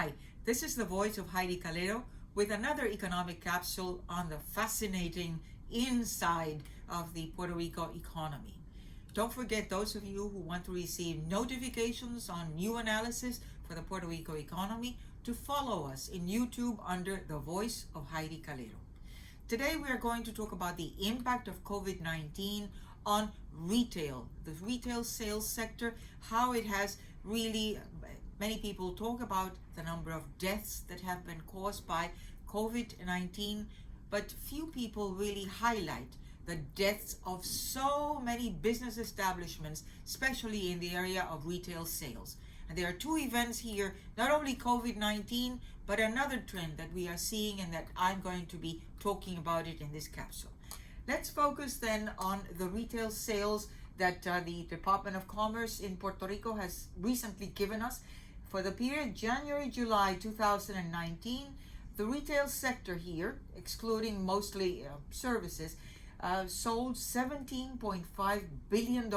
Hi, this is the voice of Heidie Calero with another economic capsule on the fascinating inside of the Puerto Rico economy. Don't forget, those of you who want to receive notifications on new analysis for the Puerto Rico economy, to follow us in YouTube under the voice of Heidie Calero. Today we are going to talk about the impact of COVID-19 on retail, the retail sales sector, how it has really, many people talk about the number of deaths that have been caused by COVID-19, but few people really highlight the deaths of so many business establishments, especially in the area of retail sales. And there are two events here, not only COVID-19, but another trend that we are seeing and that I'm going to be talking about it in this capsule. Let's focus then on the retail sales that the Department of Commerce in Puerto Rico has recently given us. For the period January-July 2019, the retail sector here, excluding mostly services, sold $17.5 billion.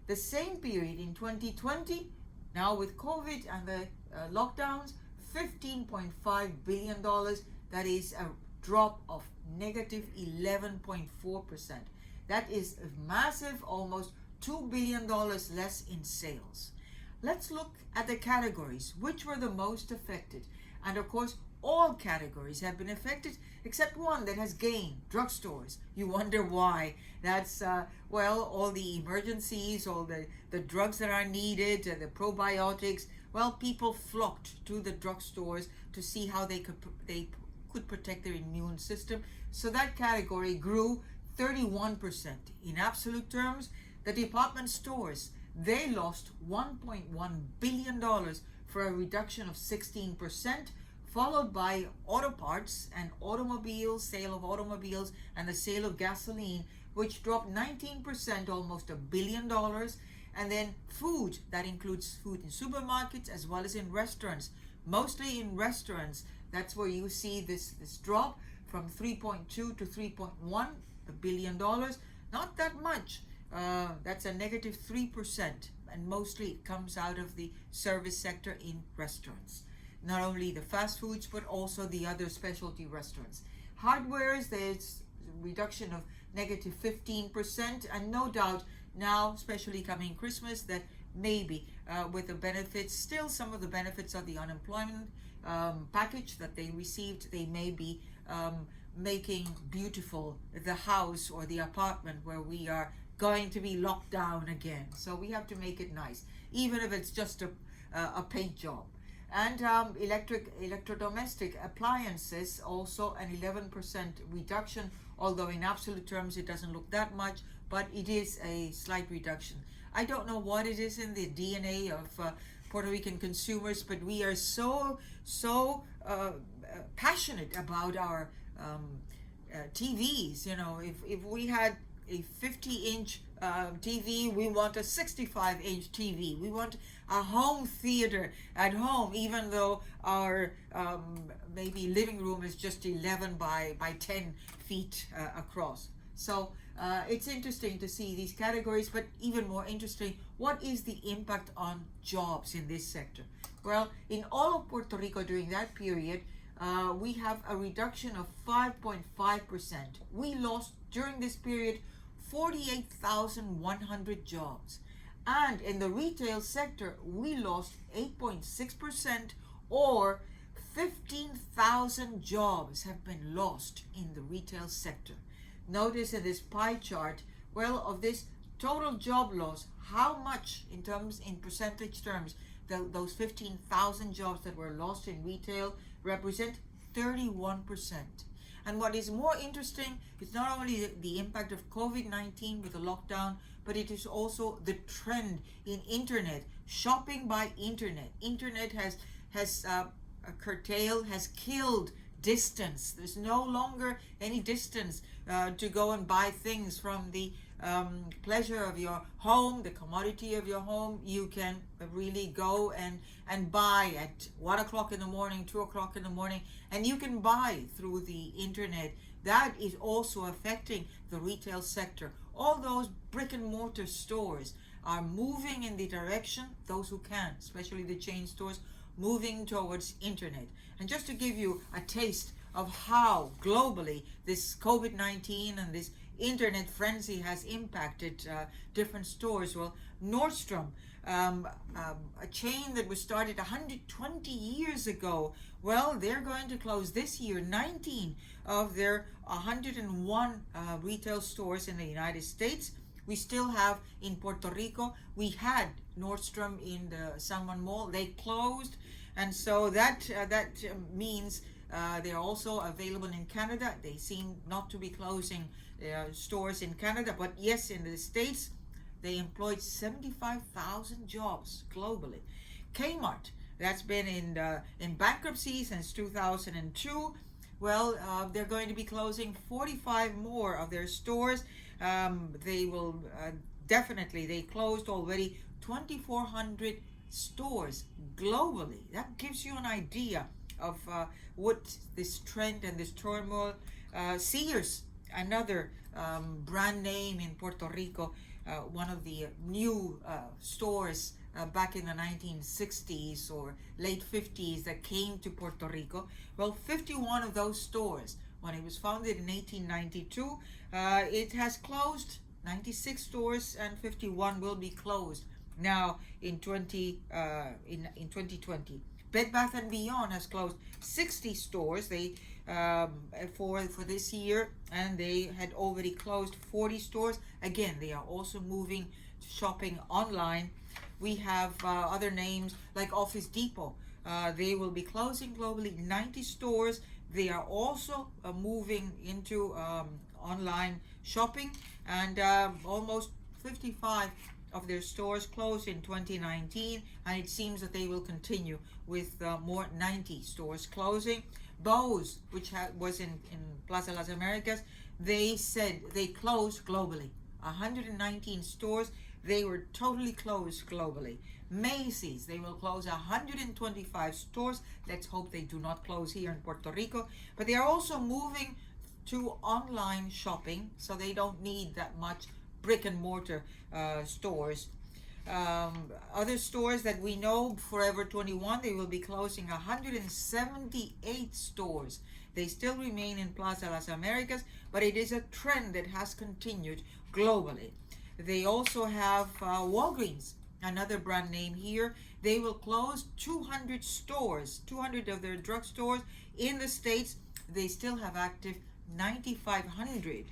The same period in 2020, now with COVID and the lockdowns, $15.5 billion. That is a drop of negative 11.4%. That is a massive, almost $2 billion less in sales. Let's look at the categories, which were the most affected. And of course, all categories have been affected except one that has gained, drugstores. You wonder why. That's, well, all the emergencies, all the drugs that are needed, the probiotics. Well, people flocked to the drugstores to see how they could protect their immune system. So that category grew 31%. In absolute terms, the department stores, they lost $1.1 billion for a reduction of 16%, followed by auto parts and automobiles, sale of automobiles, and the sale of gasoline, which dropped 19%, almost $1 billion. And then food, that includes food in supermarkets as well as in restaurants. Mostly in restaurants, that's where you see this drop from 3.2 to 3.1 billion dollars. Not that much. That's a negative 3%, and mostly it comes out of the service sector in restaurants. Not only the fast foods, but also the other specialty restaurants. Hardwares, there's a reduction of negative 15%, and no doubt now, especially coming Christmas, that maybe with the benefits, still some of the benefits of the unemployment package that they received, they may be making beautiful the house or the apartment where we are going to be locked down again. So we have to make it nice, even if it's just a paint job. And electrodomestic appliances, also an 11% reduction, although in absolute terms it doesn't look that much, but it is a slight reduction. I don't know what it is in the DNA of Puerto Rican consumers, but we are so passionate about our TVs. You know, if we had a 50-inch TV, we want a 65-inch TV. We want a home theater at home, even though our maybe living room is just 11 by 10 feet across. So it's interesting to see these categories, but even more interesting, what is the impact on jobs in this sector? Well, in all of Puerto Rico during that period, we have a reduction of 5.5%. We lost during this period 48,100 jobs. And in the retail sector, we lost 8.6%, or 15,000 jobs have been lost in the retail sector. Notice in this pie chart, well, of this total job loss, how much in percentage terms, those 15,000 jobs that were lost in retail represent 31%. And what is more interesting is not only the impact of COVID-19 with the lockdown, but it is also the trend in internet, shopping by internet. Internet has curtailed, has killed distance. There's no longer any distance to go and buy things from the pleasure of your home, the commodity of your home. You can really go and buy at 1 o'clock in the morning, 2 o'clock in the morning, and you can buy through the internet. That is also affecting the retail sector. All those brick and mortar stores are moving in the direction, those who can, especially the chain stores, moving towards internet. And just to give you a taste of how globally this COVID-19 and this internet frenzy has impacted different stores. Well, Nordstrom, a chain that was started 120 years ago, well, they're going to close this year 19 of their 101 retail stores in the United States. We still have in Puerto Rico, we had Nordstrom in the San Juan Mall. They closed, and so that means they are also available in Canada. They seem not to be closing stores in Canada, but yes, in the States, they employed 75,000 jobs globally. Kmart, that's been in bankruptcy since 2002. Well, they're going to be closing 45 more of their stores. They will definitely, they closed already 2,400 stores globally. That gives you an idea of what this trend and this turmoil. Sears, another brand name in Puerto Rico, one of the new stores back in the 1960s or late 50s that came to Puerto Rico. Well, 51 of those stores, when it was founded in 1892, it has closed. 96 stores and 51 will be closed now in 2020. Bed Bath & Beyond has closed 60 stores for this year, and they had already closed 40 stores. Again, they are also moving shopping online. We have other names like Office Depot. They will be closing globally 90 stores. They are also moving into online shopping, and almost 55 of their stores closed in 2019, and it seems that they will continue with more 90 stores closing. Bose, which was in Plaza Las Americas, they said they closed globally 119 stores. They were totally closed globally. Macy's, they will close 125 stores. Let's hope they do not close here in Puerto Rico. But they are also moving to online shopping, so they don't need that much brick and mortar stores. Other stores that we know, Forever 21, they will be closing 178 stores. They still remain in Plaza Las Americas, but it is a trend that has continued globally. They also have Walgreens, another brand name here. They will close 200 stores, 200 of their drugstores in the States. They still have active 9,500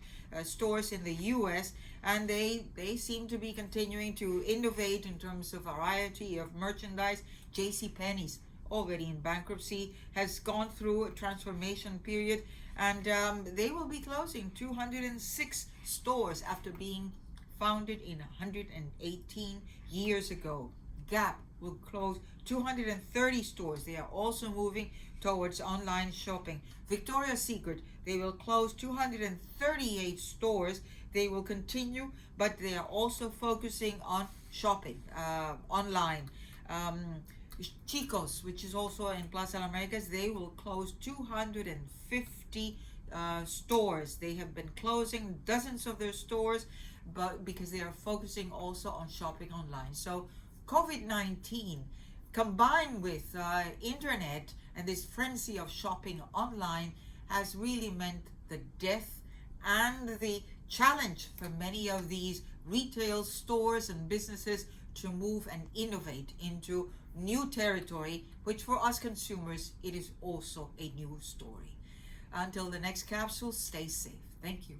stores in the US, and they seem to be continuing to innovate in terms of variety of merchandise. JCPenney's, already in bankruptcy, has gone through a transformation period, and they will be closing 206 stores after being founded in 118 years ago. Gap will close 230 stores. They are also moving towards online shopping. Victoria's Secret, they will close 238 stores. They will continue, but they are also focusing on shopping online. Chico's, which is also in Plaza Americas, they will close 250 stores. They have been closing dozens of their stores, but because they are focusing also on shopping online. So COVID-19 combined with internet and this frenzy of shopping online has really meant the death and the challenge for many of these retail stores and businesses to move and innovate into new territory, which for us consumers, it is also a new story. Until the next capsule, stay safe. Thank you.